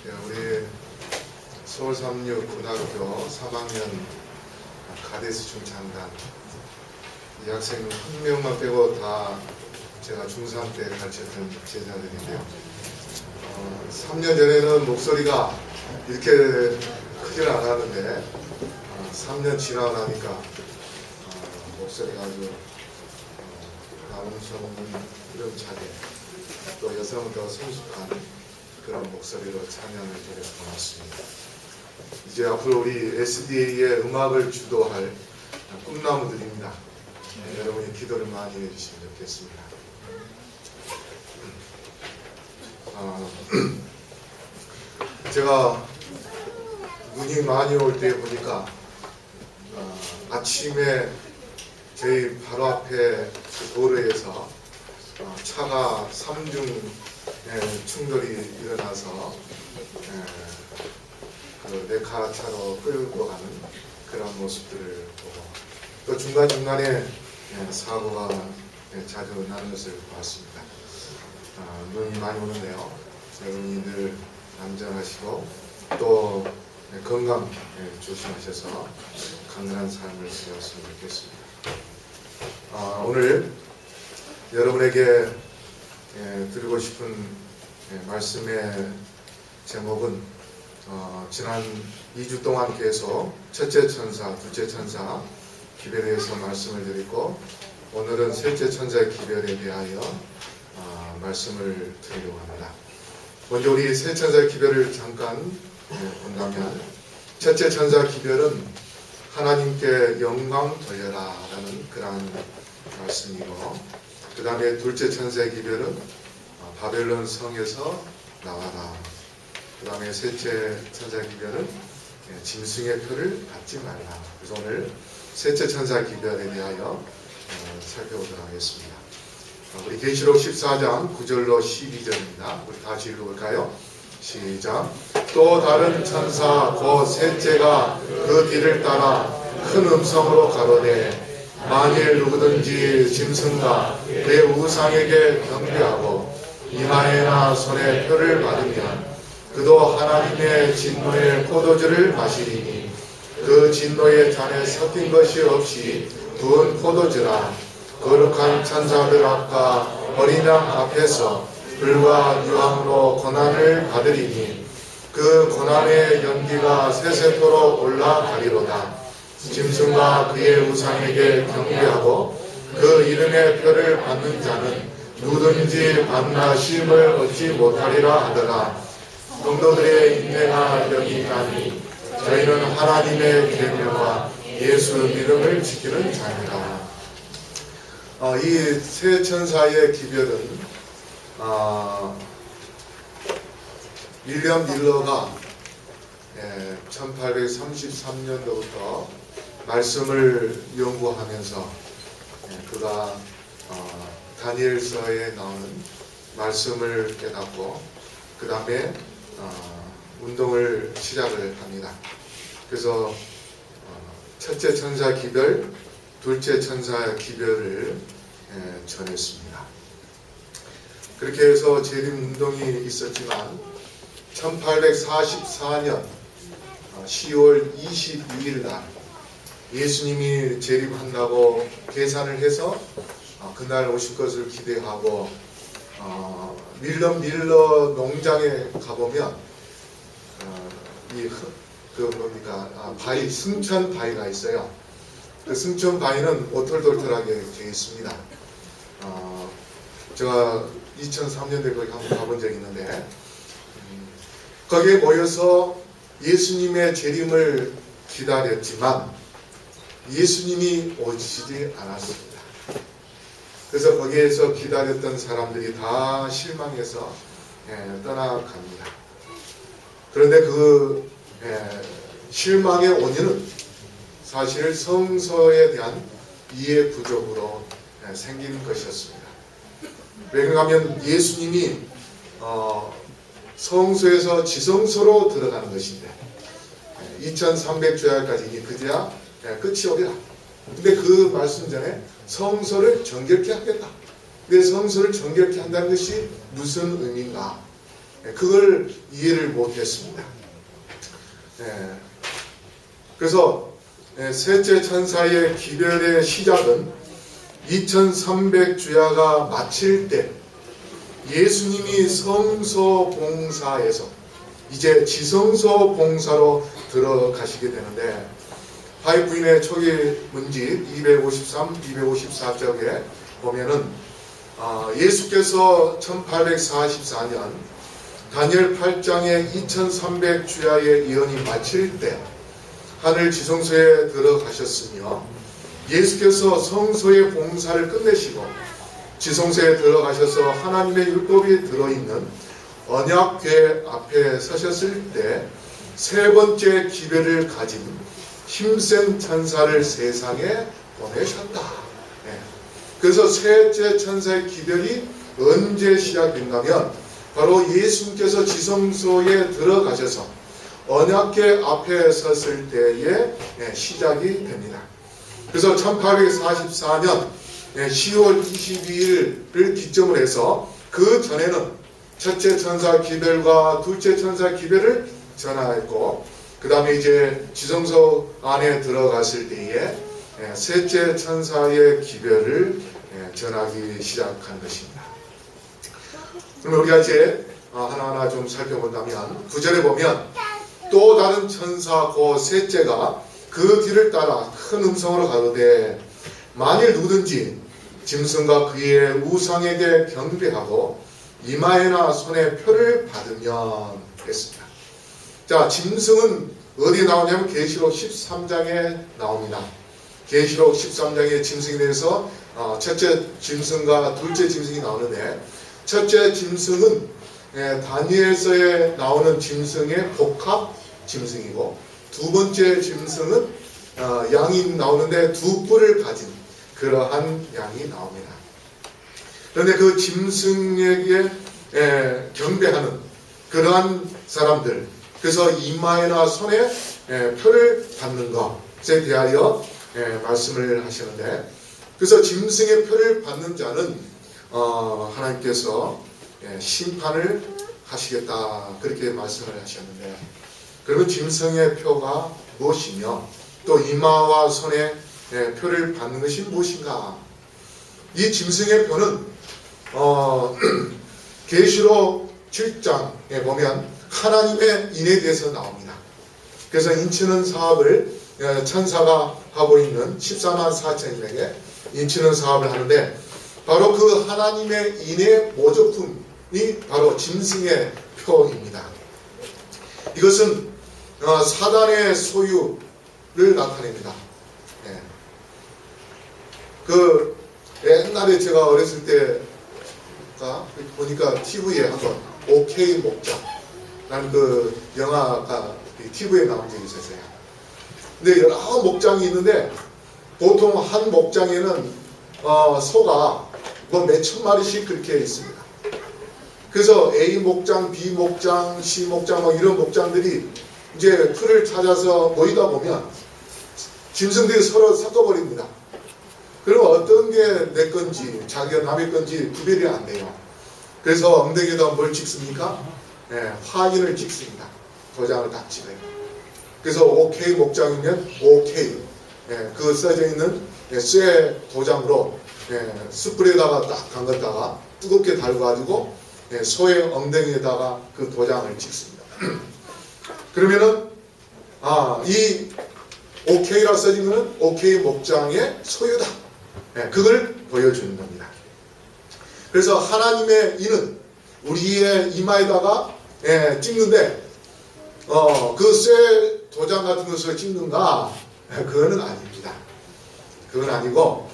우리 서울 36 고등학교 3학년 가데스 중창단 이 학생 한 명만 빼고 다 제가 중3 때 가르쳤던 제자들인데요. 3년 전에는 목소리가 이렇게 크지는 않았는데 3년 지나고 나니까 목소리가 아주 남성은 이름차게 또 여성은 더 성숙한 그런 목소리로 찬양을 드려서 고맙습니다. 이제 앞으로 우리 SDA의 음악을 주도할 꿈나무들입니다. 여러분이 기도를 많이 해주시면 좋겠습니다. 제가 눈이 많이 올 때 보니까 아침에 저희 바로 앞에 그 도로에서 차가 3중 충돌이 일어나서 그 네카차로 끌고 가는 그런 모습들을 보고 또 중간중간에 사고가 자주 나는 것을 보았습니다. 눈이 많이 오는데요. 여러분이 늘 안전하시고 또 건강 조심하셔서 강건한 삶을 살았으면 좋겠습니다. 오늘 여러분에게 드리고 싶은 말씀의 제목은 지난 2주 동안 계속 첫째 천사, 둘째 천사 기별에 대해서 말씀을 드리고 오늘은 셋째 천사의 기별에 대하여 말씀을 드리려고 합니다. 먼저 우리 셋 천사의 기별을 잠깐 본다면 첫째 천사 기별은 하나님께 영광 돌려라 라는 그런 말씀이고 그 다음에 둘째 천사의 기별은 바벨론 성에서 나와라. 그 다음에 셋째 천사의 기별은 짐승의 표를 받지 말라. 그래서 오늘 셋째 천사의 기별에 대하여 살펴보도록 하겠습니다. 우리 계시록 14장 9절로 12절입니다. 우리 다시 읽어볼까요? 시작. 또 다른 천사 곧 셋째가 그 뒤를 따라 큰 음성으로 가로되 만일 누구든지 짐승과 그 우상에게 경배하고 이마에나 손에 표를 받으면 그도 하나님의 진노의 포도주를 마시리니 그 진노의 잔에 섞인 것이 없이 부은 포도주라. 거룩한 천사들 앞과 어린 양 앞에서 불과 유황으로 고난을 받으리니 그 고난의 연기가 세세토록 올라가리로다. 짐승과 그의 우상에게 경배하고 그 이름의 표를 받는 자는 누구든지 밤낮 쉼을 얻지 못하리라 하더라. 성도들의 인내가 여기 있나니 저희는 하나님의 계명과 예수 믿음을 지키는 자니라. 이 세 천사의 기별은 윌리엄 밀러가 1833년도부터 말씀을 연구하면서 그가 다니엘서에 나오는 말씀을 깨닫고 그 다음에 운동을 시작을 합니다. 그래서 첫째 천사 기별, 둘째 천사 기별을 전했습니다. 그렇게 해서 재림 운동이 있었지만 1844년 10월 22일 날 예수님이 재림한다고 계산을 해서 그날 오실 것을 기대하고 윌리엄 밀러 농장에 가보면 바위, 승천 바위가 있어요. 그 승천 바위는 오돌돌돌하게 되어 있습니다. 제가 2003년도에 거기 한번 가본 적이 있는데 거기에 모여서 예수님의 재림을 기다렸지만 예수님이 오시지 않았습니다. 그래서 거기에서 기다렸던 사람들이 다 실망해서 떠나갑니다. 그런데 그 실망의 원인은 사실 성서에 대한 이해 부족으로 생긴 것이었습니다. 왜냐하면 예수님이 성소에서 지성소로 들어가는 것인데 2300주야까지 그제야 끝이 오리라. 근데 그 말씀 전에 성소를 정결케 하겠다. 근데 성소를 정결케 한다는 것이 무슨 의미인가? 그걸 이해를 못했습니다. 그래서 셋째 천사의 기별의 시작은 2300주야가 마칠 때 예수님이 성소 봉사에서 이제 지성소 봉사로 들어가시게 되는데, 파이프인의 초기 문집 253, 254쪽에 보면은 예수께서 1844년 다니엘 8장의 2300주야의 예언이 마칠 때 하늘 지성소에 들어가셨으며, 예수께서 성소의 봉사를 끝내시고 지성소에 들어가셔서 하나님의 율법이 들어있는 언약궤 앞에 서셨을 때 세 번째 기별을 가진 힘센 천사를 세상에 보내셨다. 그래서 셋째 천사의 기별이 언제 시작된가면 바로 예수님께서 지성소에 들어가셔서 언약궤 앞에 섰을 때에 시작이 됩니다. 그래서 1844년 10월 22일을 기점으로 해서 그 전에는 첫째 천사 기별과 둘째 천사 기별을 전하였고, 그 다음에 이제 지성소 안에 들어갔을 때에 셋째 천사의 기별을 전하기 시작한 것입니다. 그럼 우리가 이제 하나하나 좀 살펴본다면, 9절에 보면 또 다른 천사 곧 셋째가 그 뒤를 따라 큰 음성으로 가로되 만일 누구든지 짐승과 그의 우상에게 경배하고 이마에나 손에 표를 받으면 했습니다. 자, 짐승은 어디에 나오냐면 계시록 13장에 나옵니다. 계시록 13장의 짐승에 대해서 첫째 짐승과 둘째 짐승이 나오는데, 첫째 짐승은 다니엘서에 나오는 짐승의 복합 짐승이고, 두 번째 짐승은 양이 나오는데 두 뿔을 가진 그러한 양이 나옵니다. 그런데 그 짐승에게 경배하는 그러한 사람들, 그래서 이마에나 손에 표를 받는 것에 대하여 말씀을 하시는데, 그래서 짐승의 표를 받는 자는 하나님께서 심판을 하시겠다, 그렇게 말씀을 하셨는데, 그러면 짐승의 표가 무엇이며 또 이마와 손에 표를 받는 것이 무엇인가? 이 짐승의 표는 계시록 7장에 보면 하나님의 인에 대해서 나옵니다. 그래서 인치는 사업을 천사가 하고 있는 14만 4천명에게 인치는 사업을 하는데, 바로 그 하나님의 인의 모조품이 바로 짐승의 표입니다. 이것은 사단의 소유를 나타냅니다. 그 옛날에 제가 어렸을 때 보니까 TV에 한번 OK 목장 라는 그 영화가 TV에 나온 적이 있었어요. 근데 여러 목장이 있는데 보통 한 목장에는 소가 뭐 몇천 마리씩 그렇게 있습니다. 그래서 A 목장, B 목장, C 목장 뭐 이런 목장들이 이제 풀을 찾아서 모이다 보면 짐승들이 서로 섞어버립니다. 그럼 어떤 게 내 건지 자기가 남의 건지 구별이 안 돼요. 그래서 엉덩이에다 뭘 찍습니까? 화인을 찍습니다. 도장을 딱 찍어요. 그래서 OK 목장이면 OK 그 써져 있는 쇠 도장으로 숯불에다가 딱 담갔다가 뜨겁게 달궈가지고 소의 엉덩이에다가 그 도장을 찍습니다. 그러면은 이 OK라 써진 것은 OK 목장의 소유다. 그걸 보여주는 겁니다. 그래서 하나님의 이는 우리의 이마에다가 찍는데 그 쇠 도장 같은 것을 찍는가? 그거는 아닙니다. 그건 아니고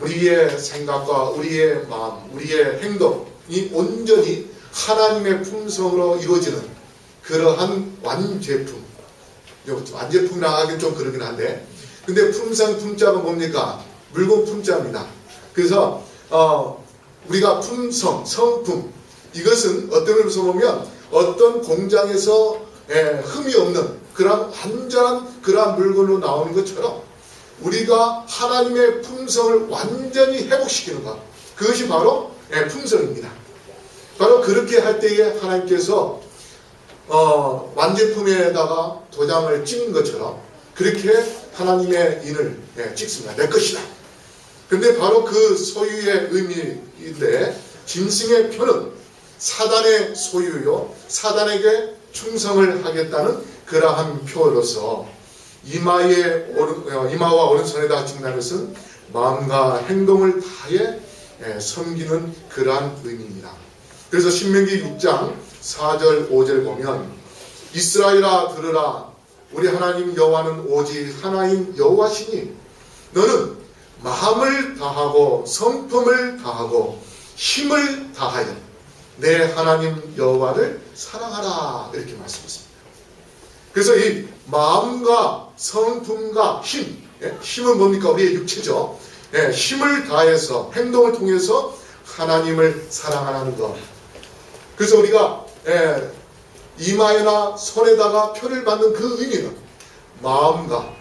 우리의 생각과 우리의 마음, 우리의 행동이 온전히 하나님의 품성으로 이루어지는 그러한 완제품. 완제품이라 하긴 좀 그러긴 한데, 근데 품상 품자가 뭡니까? 물건 품자입니다. 그래서 우리가 품성, 성품, 이것은 어떤 의미에서 보면 어떤 공장에서 흠이 없는 그런 완전한 그러한 물건으로 나오는 것처럼 우리가 하나님의 품성을 완전히 회복시키는 것, 그것이 바로 품성입니다. 바로 그렇게 할 때에 하나님께서 완제품에다가 도장을 찍는 것처럼 그렇게 하나님의 인을 찍습니다. 내 것이다. 근데 바로 그 소유의 의미인데, 짐승의 표는 사단의 소유요, 사단에게 충성을 하겠다는 그러한 표로서 이마와 오른손에다 찍는 것은 마음과 행동을 다해 섬기는 그러한 의미입니다. 그래서 신명기 6장 4절 5절 보면, 이스라엘아 들으라, 우리 하나님 여호와는 오직 하나인 여호와시니 너는 마음을 다하고 성품을 다하고 힘을 다하여 내 하나님 여호와를 사랑하라, 이렇게 말씀했습니다. 그래서 이 마음과 성품과 힘, 힘은 뭡니까? 우리의 육체죠. 힘을 다해서 행동을 통해서 하나님을 사랑하는 것. 그래서 우리가 이마에나 손에다가 표를 받는 그 의미는 마음과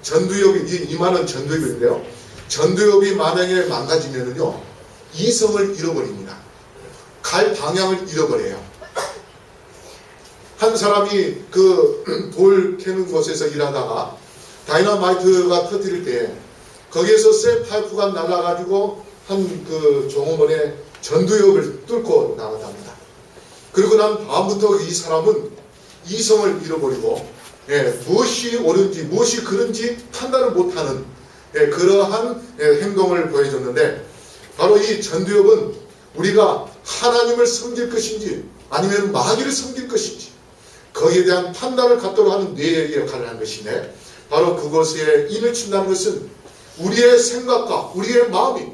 전두엽이, 이마는 전두엽인데요, 전두엽이 만약에 망가지면은요 이성을 잃어버립니다. 갈 방향을 잃어버려요. 한 사람이 그 돌 캐는 곳에서 일하다가 다이너마이트가 터뜨릴 때 거기에서 쇠 파이프가 날아가지고 한 그 종업원의 전두엽을 뚫고 나갔답니다. 그리고 난 다음부터 이 사람은 이성을 잃어버리고 무엇이 옳은지 무엇이 그른지 판단을 못하는 그러한 행동을 보여줬는데, 바로 이 전두엽은 우리가 하나님을 섬길 것인지 아니면 마귀를 섬길 것인지 거기에 대한 판단을 갖도록 하는 뇌의 역할을 하는 것인데, 바로 그것에 인을 친다는 것은 우리의 생각과 우리의 마음이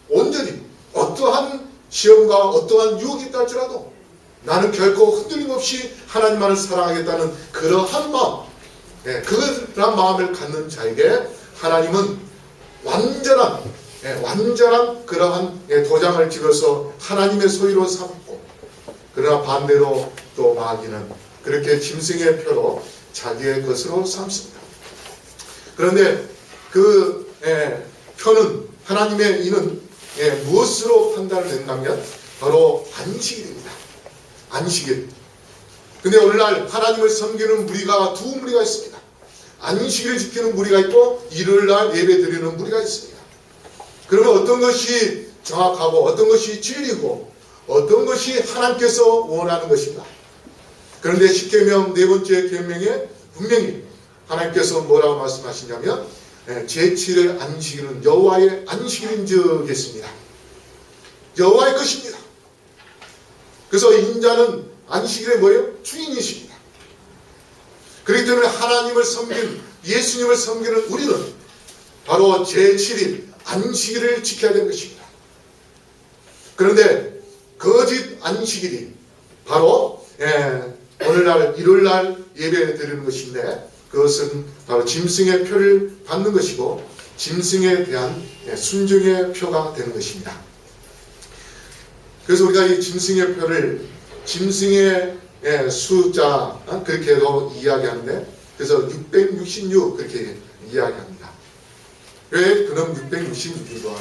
온전히 어떠한 시험과 어떠한 유혹이 있다 할지라도 나는 결코 흔들림 없이 하나님만을 사랑하겠다는 그러한 마음, 그러한 마음을 갖는 자에게 하나님은 완전한 그러한 도장을 찍어서 하나님의 소유로 삼고, 그러나 반대로 또 마귀는 그렇게 짐승의 표로 자기의 것으로 삼습니다. 그런데 그 표는, 하나님의 이는 무엇으로 판단을 낸다면 바로 안식일입니다. 안식일. 근데 오늘날 하나님을 섬기는 무리가 두 무리가 있습니다. 안식일을 지키는 무리가 있고 일요일날 예배 드리는 무리가 있습니다. 그러면 어떤 것이 정확하고 어떤 것이 진리고 어떤 것이 하나님께서 원하는 것인가? 그런데 십계명 네 번째 계명에 분명히 하나님께서 뭐라고 말씀하시냐면 제7일 안식일은 여호와의 안식일인즉 했습니다. 여호와의 것입니다. 그래서 인자는 안식일의 뭐예요? 주인이십니다. 그렇기 때문에 하나님을 섬긴, 예수님을 섬기는 우리는 바로 제7일 안식일을 지켜야 되는 것입니다. 그런데 거짓 안식일이 바로 오늘날 일요일날 예배 드리는 것인데, 그것은 바로 짐승의 표를 받는 것이고 짐승에 대한 순종의 표가 되는 것입니다. 그래서 우리가 이 짐승의 표를 짐승의 숫자 그렇게도 이야기하는데, 그래서 666 그렇게 이야기합니다. 왜 그럼 666이고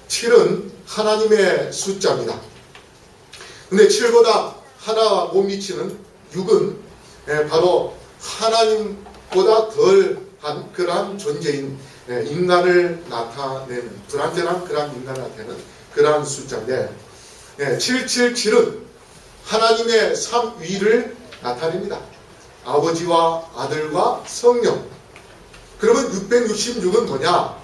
7은 하나님의 숫자입니다. 근데 7보다 하나 못 미치는 6은 바로 하나님보다 덜한 그러한 존재인 인간을 나타내는, 불완전한 그러한 인간을 나타내는 그러한 숫자인데, 777은 하나님의 삼위를 나타냅니다. 아버지와 아들과 성령. 그러면 666은 뭐냐?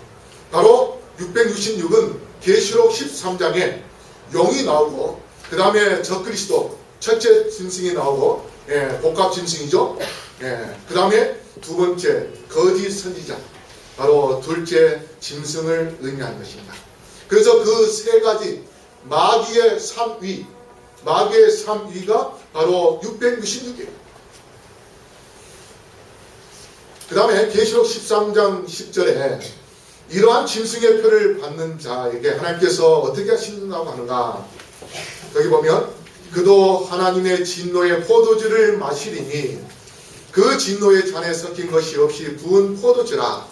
바로 666은 계시록 13장에 영이 나오고, 그 다음에 적그리스도 첫째 짐승이 나오고, 복합 짐승이죠. 그 다음에 두 번째 거짓 선지자, 바로 둘째 짐승을 의미하는 것입니다. 그래서 그 세 가지 마귀의 삼위, 마귀의 삼위가 바로 666이에요. 그 다음에 계시록 13장 10절에 이러한 짐승의 표를 받는 자에게 하나님께서 어떻게 하신다고 하는가? 여기 보면 그도 하나님의 진노의 포도주를 마시리니 그 진노의 잔에 섞인 것이 없이 부은 포도주라.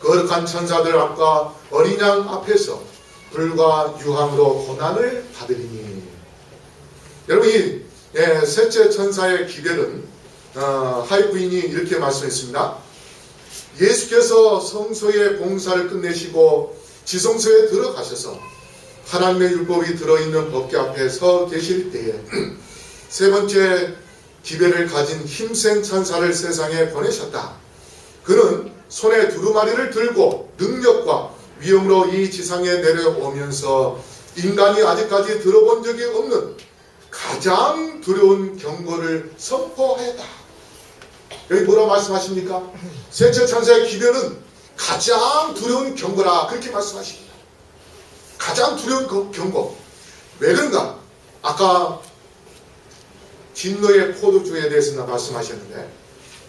거룩한 천사들 앞과 어린 양 앞에서 불과 유황으로 고난을 받으리니. 여러분 이 셋째 천사의 기별은 하이부인이 이렇게 말씀했습니다. 예수께서 성소의 봉사를 끝내시고 지성소에 들어가셔서 하나님의 율법이 들어있는 법궤 앞에 서 계실 때에 세 번째 기별을 가진 힘센 천사를 세상에 보내셨다. 그는 손에 두루마리를 들고 능력과 위엄으로 이 지상에 내려오면서 인간이 아직까지 들어본 적이 없는 가장 두려운 경고를 선포하였다. 여기 뭐라고 말씀하십니까? 셋째 천사의 기별은 가장 두려운 경고라 그렇게 말씀하십니다. 가장 두려운 경고. 왜 그런가? 아까 진노의 포도주에 대해서 말씀하셨는데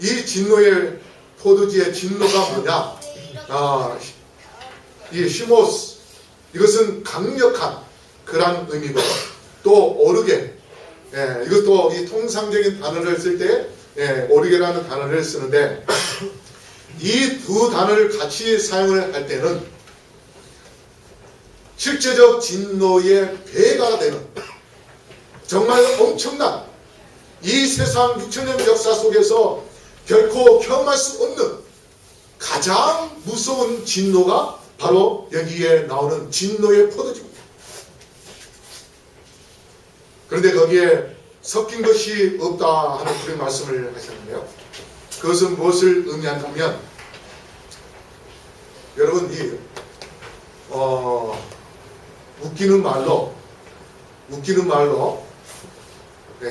이 진노의 포도주의 진노가 뭐냐? 이 시모스, 이것은 강력한 그런 의미고, 또 오르게, 이것도 이 통상적인 단어를 쓸 때 오르게라는 단어를 쓰는데 이 두 단어를 같이 사용을 할 때는 실제적 진노의 배가 되는 정말 엄청난 이 세상 6천년 역사 속에서 결코 경험할 수 없는 가장 무서운 진노가 바로 여기에 나오는 진노의 포도주입니다. 그런데 거기에 섞인 것이 없다 하는 그런 말씀을 하셨는데요. 그것은 무엇을 의미한다면 여러분 이 웃기는 말로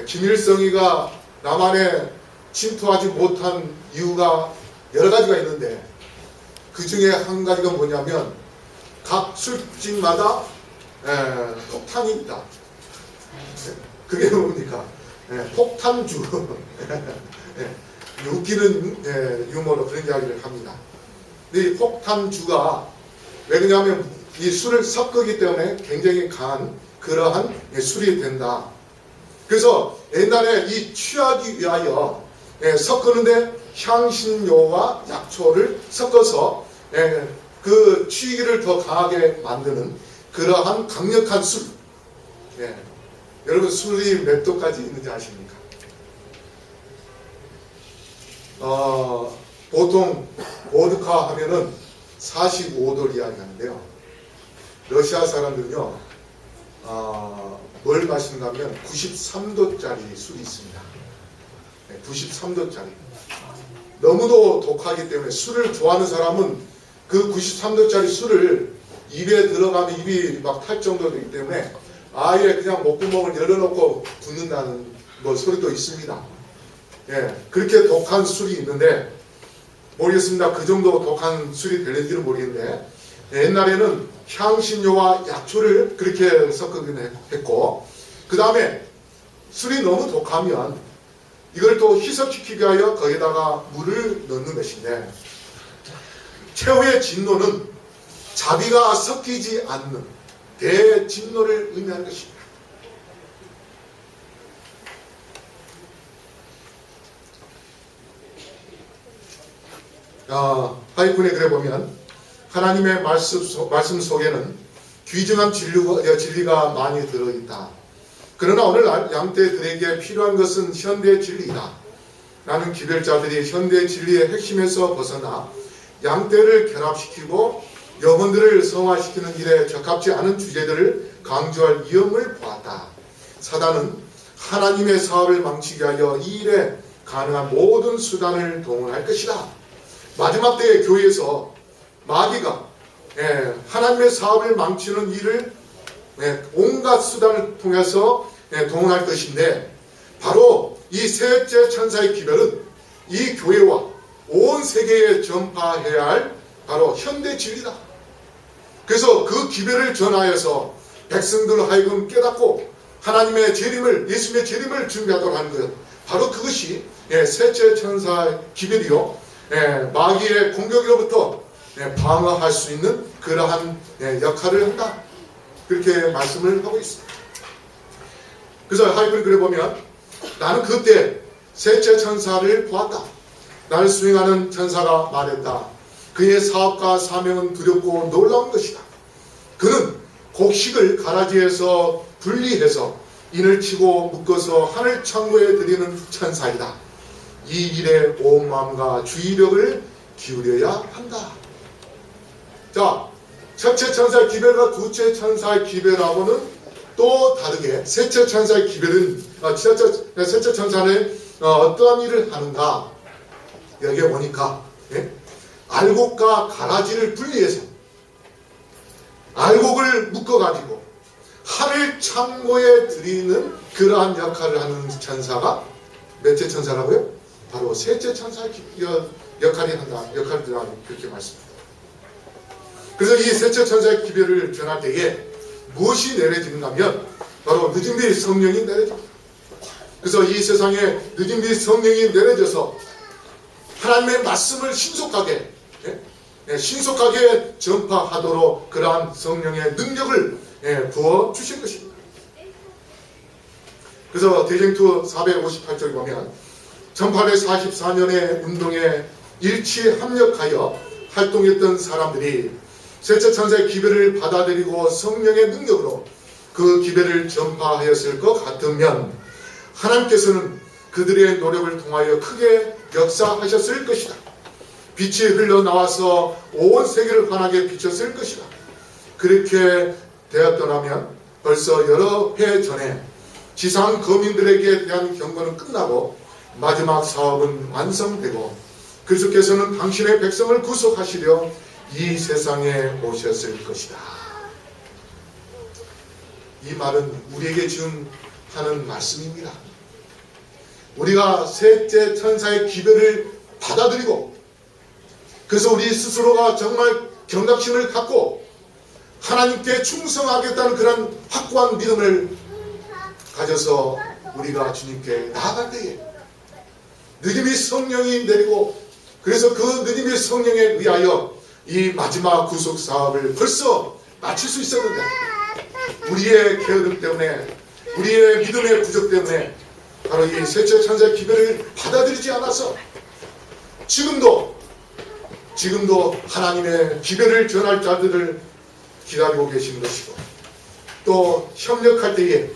김일성이가 남한에 침투하지 못한 이유가 여러 가지가 있는데 그 중에 한 가지가 뭐냐면 각 술집마다 폭탄이 있다. 그게 뭡니까? 폭탄주. 웃기는 유머로 그런 이야기를 합니다. 근데 이 폭탄주가 왜 그러냐면 이 술을 섞기 때문에 굉장히 강한 그러한 술이 된다. 그래서 옛날에 이 취하기 위하여 섞었는데 향신료와 약초를 섞어서 그 취기를 더 강하게 만드는 그러한 강력한 술. 여러분 술이 몇 도까지 있는지 아십니까? 보통 보드카 하면은 45도를 이야기하는데요. 러시아 사람들은요, 뭘 마시는가 하면 93도짜리 술이 있습니다. 93도짜리. 너무도 독하기 때문에 술을 좋아하는 사람은 그 93도짜리 술을 입에 들어가면 입이 막 탈 정도 되기 때문에 아예 그냥 목구멍을 열어놓고 붓는다는 소리도 있습니다. 그렇게 독한 술이 있는데 모르겠습니다. 그 정도 독한 술이 될지는 모르겠는데 옛날에는 향신료와 약초를 그렇게 섞기는 했고 그 다음에 술이 너무 독하면 이걸 또 희석시키기 위하여 거기다가 물을 넣는 것인데 최후의 진노는 자비가 섞이지 않는 대진노를 의미하는 것입니다. 하이픈에 그래 보면 하나님의 말씀 속에는 귀중한 진리가 많이 들어있다. 그러나 오늘날 양떼들에게 필요한 것은 현대 진리이다. 라는 기별자들이 현대 진리의 핵심에서 벗어나 양떼를 결합시키고 영혼들을 성화시키는 일에 적합지 않은 주제들을 강조할 위험을 보았다. 사단은 하나님의 사업을 망치게 하여 이 일에 가능한 모든 수단을 동원할 것이다. 마지막 때의 교회에서 마귀가 하나님의 사업을 망치는 일을 온갖 수단을 통해서 동원할 것인데 바로 이 셋째 천사의 기별은 이 교회와 온 세계에 전파해야 할 바로 현대 진리다. 그래서 그 기별을 전하여서 백성들로 하여금 깨닫고 하나님의 재림을, 예수님의 재림을 준비하도록 하는 것, 바로 그것이 셋째 천사의 기별이요 마귀의 공격으로부터 방어할 수 있는 그러한 역할을 한다. 그렇게 말씀을 하고 있습니다. 그래서 하이브를 그려 보면 나는 그때 셋째 천사를 보았다. 나를 수행하는 천사가 말했다. 그의 사업과 사명은 두렵고 놀라운 것이다. 그는 곡식을 가라지에서 분리해서 인을 치고 묶어서 하늘 창고에 드리는 천사이다. 이 일에 온 마음과 주의력을 기울여야 한다. 자, 첫째 천사의 기별과 둘째 천사의 기별하고는 또 다르게 셋째 천사의 기별은 셋째 천사는 어떠한 일을 하는가? 여기에 보니까 알곡과 가라지를 분리해서 알곡을 묶어가지고 하늘 창고에 드리는 그러한 역할을 하는 천사가 몇째 천사라고요? 바로 셋째 천사의 역할을 한다. 그렇게 말씀합니다. 그래서 이 셋째 천사의 기별을 전할 때에 무엇이 내려지는가 하면 바로 늦은 빛 성령이 내려집니다. 그래서 이 세상에 늦은 빛 성령이 내려져서 하나님의 말씀을 신속하게 전파하도록 그러한 성령의 능력을 부어 주신 것입니다. 그래서 대쟁투 458쪽에 보면 1844년의 운동에 일치 합력하여 활동했던 사람들이 셋째 천사의 기별을 받아들이고 성령의 능력으로 그 기별을 전파하였을 것 같으면 하나님께서는 그들의 노력을 통하여 크게 역사하셨을 것이다. 빛이 흘러나와서 온 세계를 환하게 비쳤을 것이다. 그렇게 되었더라면 벌써 여러 해 전에 지상 거민들에게 대한 경고는 끝나고 마지막 사업은 완성되고 그리스도께서는 당신의 백성을 구속하시려 이 세상에 오셨을 것이다. 이 말은 우리에게 지금 하는 말씀입니다. 우리가 셋째 천사의 기별을 받아들이고 그래서 우리 스스로가 정말 경각심을 갖고 하나님께 충성하겠다는 그런 확고한 믿음을 가져서 우리가 주님께 나아갈 때에 느낌이 성령이 내리고 그래서 그 느낌이 성령에 의하여 이 마지막 구속 사업을 벌써 마칠 수 있었는데 우리의 게으름 때문에 우리의 믿음의 부족 때문에 바로 이 셋째 천사의 기별을 받아들이지 않아서 지금도 하나님의 기별을 전할 자들을 기다리고 계시는 것이고 또 협력할 때에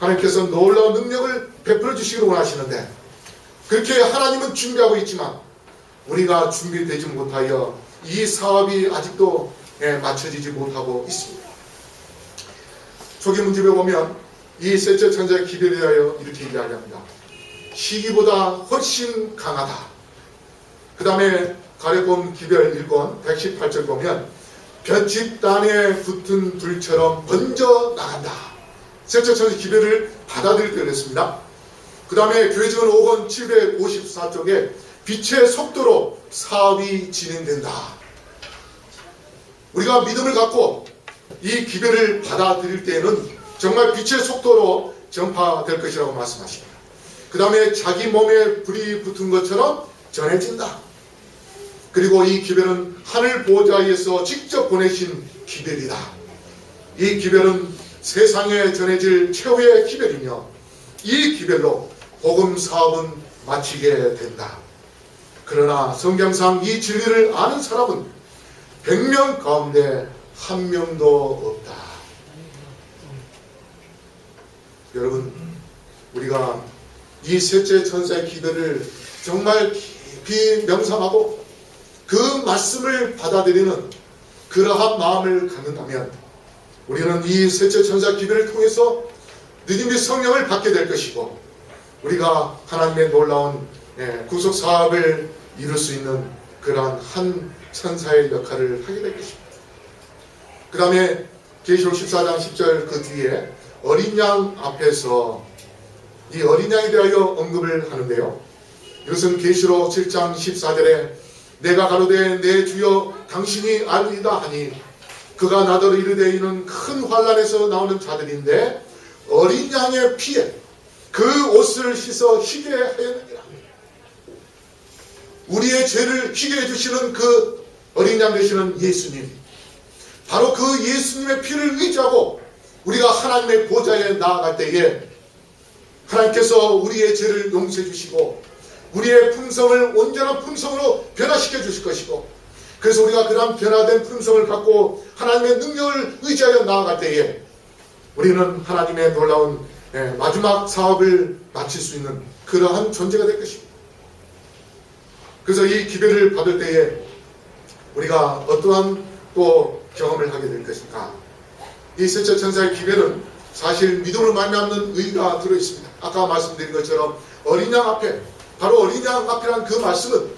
하나님께서 놀라운 능력을 베풀어 주시기를 원하시는데 그렇게 하나님은 준비하고 있지만 우리가 준비되지 못하여 이 사업이 아직도 맞춰지지 못하고 있습니다. 초기 문집에 보면 이 셋째 천사의 기별에 대하여 이렇게 이야기합니다. 시기보다 훨씬 강하다. 그 다음에 가래봄 기별 1권 118절 보면 볏집단에 붙은 불처럼 먼저 나간다. 셋째 천사의 기별을 받아들일 때 그랬습니다. 그 다음에 교회증언 5권 754쪽에 빛의 속도로 사업이 진행된다. 우리가 믿음을 갖고 이 기별을 받아들일 때에는 정말 빛의 속도로 전파될 것이라고 말씀하십니다. 그 다음에 자기 몸에 불이 붙은 것처럼 전해진다. 그리고 이 기별은 하늘 보호자에서 직접 보내신 기별이다. 이 기별은 세상에 전해질 최후의 기별이며 이 기별로 복음 사업은 마치게 된다. 그러나 성경상 이 진리를 아는 사람은 100명 가운데 한 명도 없다. 여러분, 우리가 이 셋째 천사의 기별을 정말 깊이 명상하고 그 말씀을 받아들이는 그러한 마음을 갖는다면 우리는 이 셋째 천사 기별을 통해서 느낌의 성령을 받게 될 것이고 우리가 하나님의 놀라운 구속 사업을 이룰 수 있는 그러한 한 천사의 역할을 하게 될 것입니다. 그 다음에 계시록 14장 10절 그 뒤에 어린 양 앞에서 이 어린 양에 대하여 언급을 하는데요. 이것은 계시록 7장 14절에 내가 가로되 내 주여 당신이 알리다 하니 그가 나더러 이르되 이는 큰 환란에서 나오는 자들인데 어린 양의 피에 그 옷을 씻어 희게 하였느니라. 우리의 죄를 희게 해주시는 그 어린 양 되시는 예수님, 바로 그 예수님의 피를 의지하고 우리가 하나님의 보좌에 나아갈 때에 하나님께서 우리의 죄를 용서해 주시고 우리의 품성을 온전한 품성으로 변화시켜 주실 것이고 그래서 우리가 그런 변화된 품성을 갖고 하나님의 능력을 의지하여 나아갈 때에 우리는 하나님의 놀라운 마지막 사업을 마칠 수 있는 그러한 존재가 될 것입니다. 그래서 이 기별을 받을 때에 우리가 어떠한 또 경험을 하게 될 것인가. 이 셋째 천사의 기별은 사실 믿음으로 말미암는 의가 들어있습니다. 아까 말씀드린 것처럼 어린 양 앞에, 바로 어린 양 앞이란 그 말씀은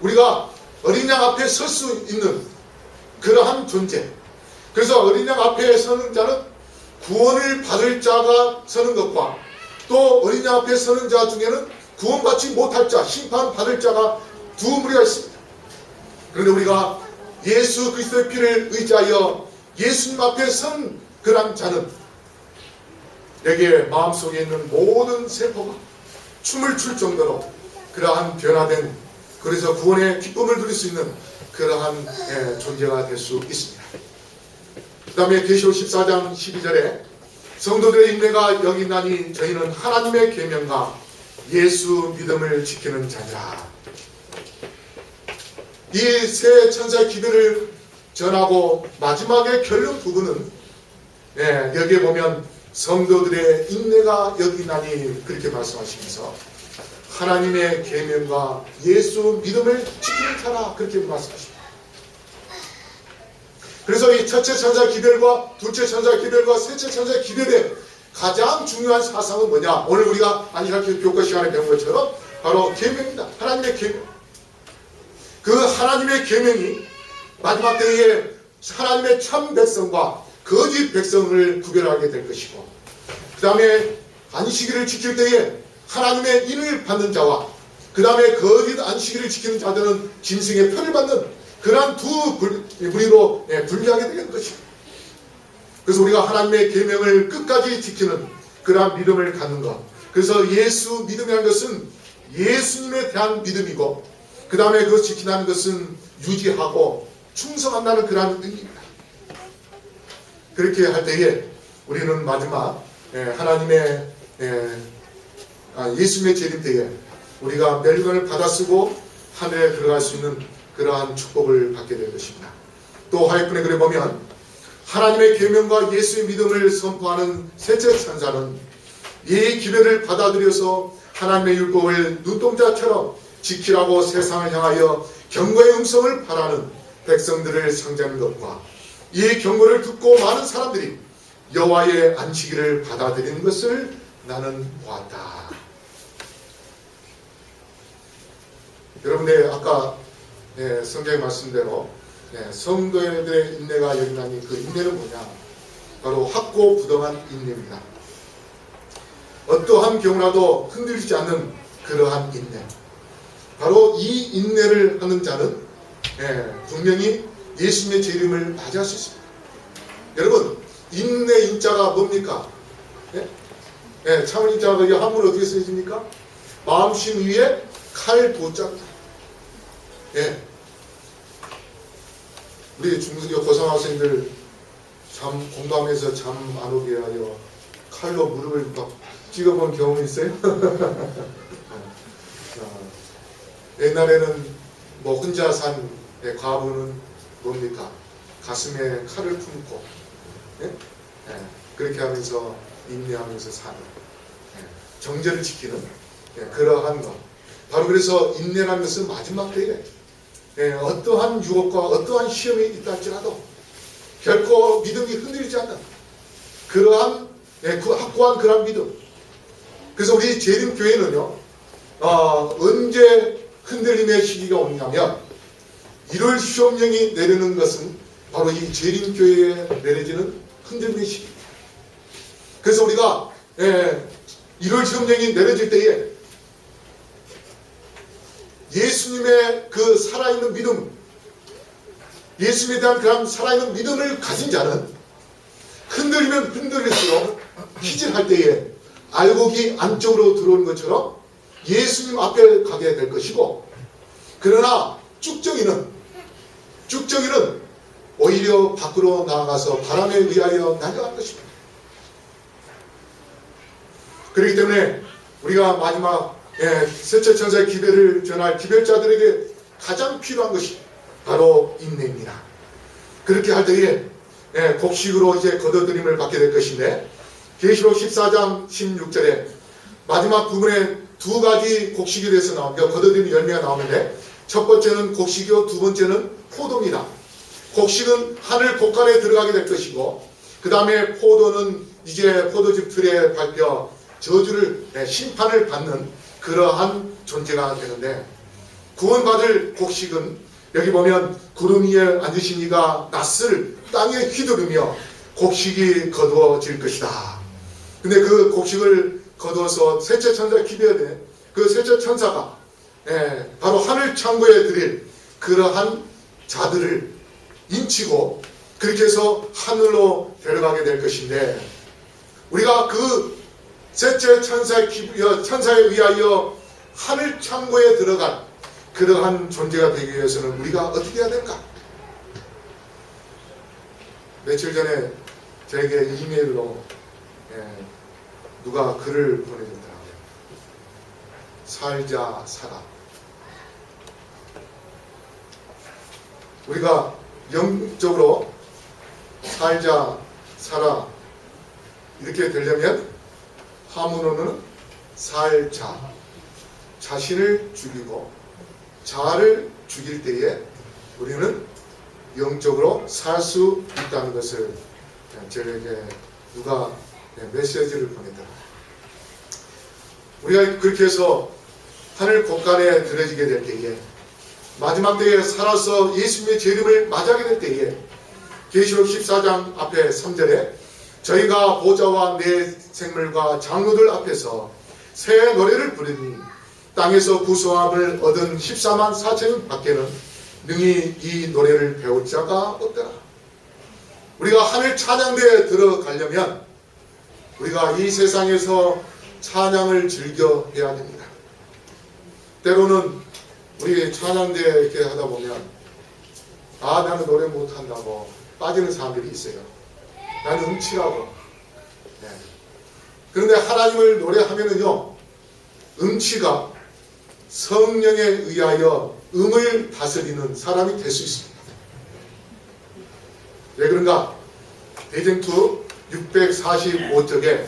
우리가 어린 양 앞에 설 수 있는 그러한 존재. 그래서 어린 양 앞에 서는 자는 구원을 받을 자가 서는 것과 또 어린 양 앞에 서는 자 중에는 구원받지 못할 자, 심판받을 자가 두 무리가 있습니다. 그런데 우리가 예수 그리스도의 피를 의지하여 예수님 앞에 선 그런 자는 내게 마음속에 있는 모든 세포가 춤을 출 정도로 그러한 변화된, 그래서 구원의 기쁨을 누릴 수 있는 그러한 존재가 될 수 있습니다. 그 다음에 계시록 14장 12절에 성도들의 인내가 여기 있나니 저희는 하나님의 계명과 예수 믿음을 지키는 자니라. 이 세 천사의 기별을 전하고 마지막의 결론 부분은 여기에 보면 성도들의 인내가 여기 있나니 그렇게 말씀하시면서 하나님의 계명과 예수 믿음을 지키는 자라 그렇게 말씀하십니다. 그래서 이 첫째 천사의 기별과 둘째 천사의 기별과 셋째 천사의 기별의 가장 중요한 사상은 뭐냐? 오늘 우리가 안식일 교과 시간에 배운 것처럼 바로 계명입니다. 하나님의 계명. 그 하나님의 계명이 마지막 때에 하나님의 참 백성과 거짓 백성을 구별하게 될 것이고, 그 다음에 안식일을 지킬 때에 하나님의 인을 받는 자와 그 다음에 거짓 안식일을 지키는 자들은 짐승의 표를 받는 그러한 두 무리로 분리하게 되는 것입니다. 그래서 우리가 하나님의 계명을 끝까지 지키는 그러한 믿음을 갖는 것. 그래서 예수 믿음이라는 것은 예수님에 대한 믿음이고, 그 다음에 그것을 지킨다는 것은 유지하고 충성한다는 그러한 의미입니다. 그렇게 할 때에 우리는 마지막 하나님의 예수님의 재림 때에 우리가 멸관을 받아쓰고 하늘에 들어갈 수 있는 그러한 축복을 받게 될 것입니다. 또 하여튼에 그래 보면 하나님의 계명과 예수의 믿음을 선포하는 셋째 천사는 이 기별을 받아들여서 하나님의 율법을 눈동자처럼 지키라고 세상을 향하여 경고의 음성을 바라는 백성들을 상징하는 것과 이 경고를 듣고 많은 사람들이 여호와의 안식일을 받아들이는 것을 나는 보았다. 여러분들 아까 성경의 말씀대로 성도들의 인내가 여기 나니 그 인내는 뭐냐? 바로 확고부동한 인내입니다. 어떠한 경우라도 흔들리지 않는 그러한 인내. 바로 이 인내를 하는 자는 분명히 예수님의 재림을 맞이할 수 있습니다. 여러분, 인내 인자가 뭡니까? 참을 인자가 한문으로 어떻게 쓰여집니까? 마음심 위에 칼 도자입니다. 우리 중등교 고등학생들 잠 공부하면서 잠 안 오게 하여 칼로 무릎을 막 찍어본 경험이 있어요? 옛날에는 뭐 혼자 산 과부는 뭡니까? 가슴에 칼을 품고 그렇게 하면서 인내하면서 사는 정제를 지키는 그러한 것. 바로 그래서 인내라는 것은 마지막 때에 어떠한 유혹과 어떠한 시험이 있다 할지라도 결코 믿음이 흔들리지 않는 그러한 확고한 그러한 믿음. 그래서 우리 재림교회는요 언제 흔들림의 시기가 오냐면 1월 시험령이 내리는 것은 바로 이 재림교회에 내려지는 흔들림의 시기입니다. 그래서 우리가 1월 시험령이 내려질 때에 예수님의 그 살아있는 믿음, 예수님에 대한 그런 살아있는 믿음을 가진 자는 흔들리면 흔들릴수록 기질할 때에 알곡이 안쪽으로 들어오는 것처럼 예수님 앞에 가게 될 것이고, 그러나 쭉정이는 오히려 밖으로 나아가서 바람에 의하여 날아갈 것입니다. 그렇기 때문에 우리가 마지막 셋째 천사의 기별을 전할 기별자들에게 가장 필요한 것이 바로 인내입니다. 그렇게 할 때에 곡식으로 이제 거둬들임을 받게 될 것인데, 계시록 14장 16절에 마지막 부분에 두 가지 곡식에 대해서 나옵니다. 거둬들이는 열매가 나오는데 첫 번째는 곡식이요, 두 번째는 포도입니다. 곡식은 하늘 곳간에 들어가게 될 것이고, 그 다음에 포도는 이제 포도즙 틀에 밟혀 저주를, 심판을 받는 그러한 존재가 되는데, 구원받을 곡식은 여기 보면 구름 위에 앉으신 이가 낫을 땅에 휘두르며 곡식이 거두어질 것이다. 근데 그 곡식을 거두어서 셋째 천사가 기대해야 돼. 그 셋째 천사가 바로 하늘 창고에 드릴 그러한 자들을 인치고 그렇게 해서 하늘로 데려가게 될 것인데, 우리가 그 셋째 천사에 의하여 하늘 창고에 들어간 그러한 존재가 되기 위해서는 우리가 어떻게 해야 될까? 며칠 전에 저에게 이메일로 누가 글을 보내줬더라고요. 살자 살아. 우리가 영적으로 살자 살아 이렇게 되려면 하문어는 살자, 자신을 죽이고 자아를 죽일 때에 우리는 영적으로 살 수 있다는 것을 저에게 누가 메시지를 보내더라고요. 우리가 그렇게 해서 하늘 곳간에 들어지게 될 때에, 마지막 때에 살아서 예수님의 재림을 맞이하게 될 때에, 계시록 14장 앞에 3절에 저희가 보좌와 내 생물과 장로들 앞에서 새 노래를 부르니 땅에서 구속함을 얻은 14만 4천 밖에는 능히 이 노래를 배울 자가 없더라. 우리가 하늘 찬양대에 들어가려면 우리가 이 세상에서 찬양을 즐겨해야 됩니다. 때로는 우리 찬양대 이렇게 하다 보면 나는 노래 못한다고 빠지는 사람들이 있어요. 나는 음치라고. 그런데 하나님을 노래하면은요, 음치가 성령에 의하여 음을 다스리는 사람이 될 수 있습니다. 왜 그런가? 대쟁투 645쪽에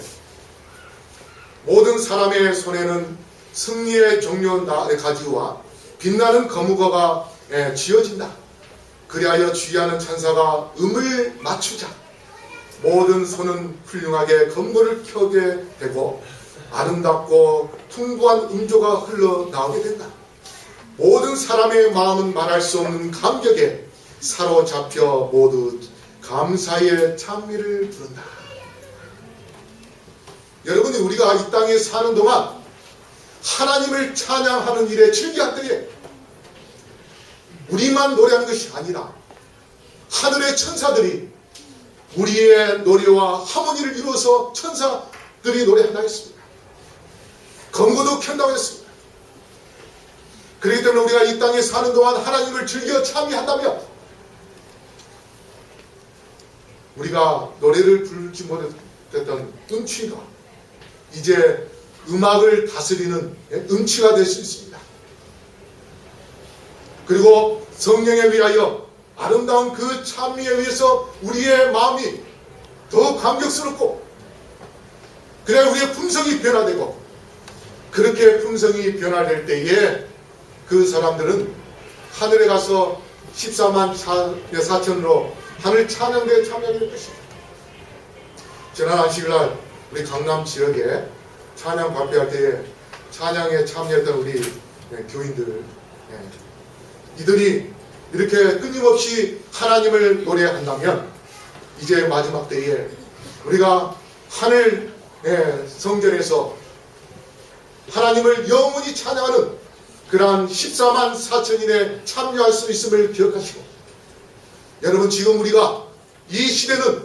모든 사람의 손에는 승리의 종려 가지와 빛나는 거무거가 쥐어진다. 그리하여 주의하는 천사가 음을 맞추자. 모든 손은 훌륭하게 건물을 켜게 되고 아름답고 풍부한 음조가 흘러나오게 된다. 모든 사람의 마음은 말할 수 없는 감격에 사로잡혀 모두 감사의 찬미를 부른다. 여러분이 우리가 이 땅에 사는 동안 하나님을 찬양하는 일에 즐겨할 때에 우리만 노래하는 것이 아니라 하늘의 천사들이 우리의 노래와 하모니를 이루어서 천사들이 노래한다 했습니다. 건고도 켠다고 했습니다. 그렇기 때문에 우리가 이 땅에 사는 동안 하나님을 즐겨 찬미한다면 우리가 노래를 부르지 못했던 음치가 이제 음악을 다스리는 음치가 될 수 있습니다. 그리고 성령에 의하여 아름다운 그 찬미에 의해서 우리의 마음이 더 감격스럽고, 그래야 우리의 품성이 변화되고, 그렇게 품성이 변화될 때에 그 사람들은 하늘에 가서 14만 4천으로 하늘 찬양대에 참여하게 될 것입니다. 지난 안식일날 우리 강남 지역에 찬양 발표할 때에 찬양에 참여했던 우리 교인들, 이들이 이렇게 끊임없이 하나님을 노래한다면 이제 마지막 때에 우리가 하늘 성전에서 하나님을 영원히 찬양하는 그러한 14만 4천인에 참여할 수 있음을 기억하시고, 여러분 지금 우리가 이 시대는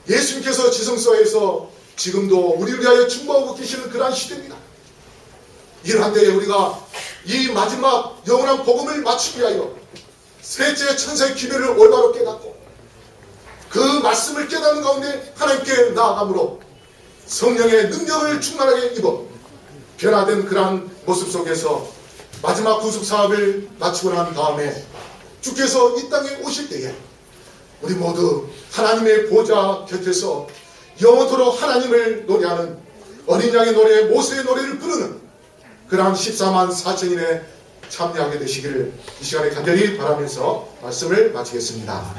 예수님께서 지성소에서 지금도 우리를 위하여 충고하고 계시는 그러한 시대입니다. 이러한 때에 우리가 이 마지막 영원한 복음을 마치기 위하여 셋째 천사의 기별을 올바로 깨닫고 그 말씀을 깨닫는 가운데 하나님께 나아감으로 성령의 능력을 충만하게 입어 변화된 그러한 모습 속에서 마지막 구속 사업을 마치고 난 다음에 주께서 이 땅에 오실 때에 우리 모두 하나님의 보좌 곁에서 영원토록 하나님을 노래하는 어린 양의 노래, 모세의 노래를 부르는 그러한 14만 4천인에 참여하게 되시기를 이 시간에 간절히 바라면서 말씀을 마치겠습니다.